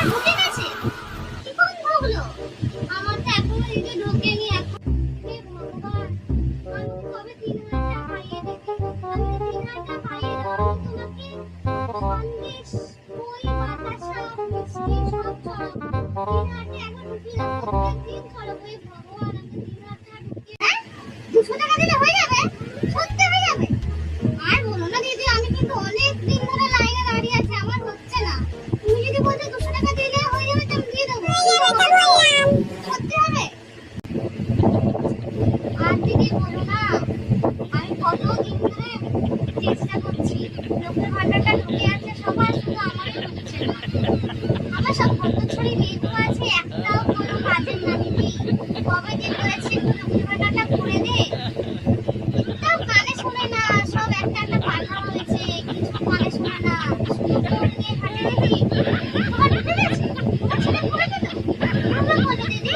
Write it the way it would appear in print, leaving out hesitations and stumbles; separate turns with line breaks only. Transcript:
ঢুকে গেছে কি কোন ঢুকলো আমার তো এখনো দিদি ঢোকেনি এখন হে ভগবান আমি কবে 3,000 পাইয়ে দেবে আমি 3,000 পাইয়ে দেবো তোমাকে সন্দেশ দই বাতাসা মিষ্টি সব চড়াবো 3,000 এখন ঢুকিয়ে দাও দিন চড়াবো হে ভগবান আমি 3,000 ঢুকিয়ে 200 টাকা দিলে হয়ে যাবে সত্যি হয়ে যাবে আর বলো না দিদি আমি কিন্তু অনেক দিন ধরে লাইনে দাঁড়িয়ে আছি আমার হচ্ছে না তুমি যদি বলতে 200 টাকা দিলে হয়ে যাবে তো আমি দিয়ে দেবো সত্যি হবে আর দিদি বলো না আমি কত দিন ধরে চেষ্টা করছি লোকের ভান্ডারটা ঢুকে আছে সবার শুধু আমারই ঢুকছে না আমার সব কর্মচারী মেয়েগুলো আছে একটাও কোনো কাজের না দিদি কবে যে বলেছে লোকের ভান্ডারটা করে দে একটাও কানে শোনে না সব একটা একটা পাল্লা হয়েছে কিছু কানে শোনে না শুধু ফোন নিয়ে হাঁটে দিদি তোমার ঢুকে গেছে তোমার ছেলে করে দিত আমরা বলি দিদি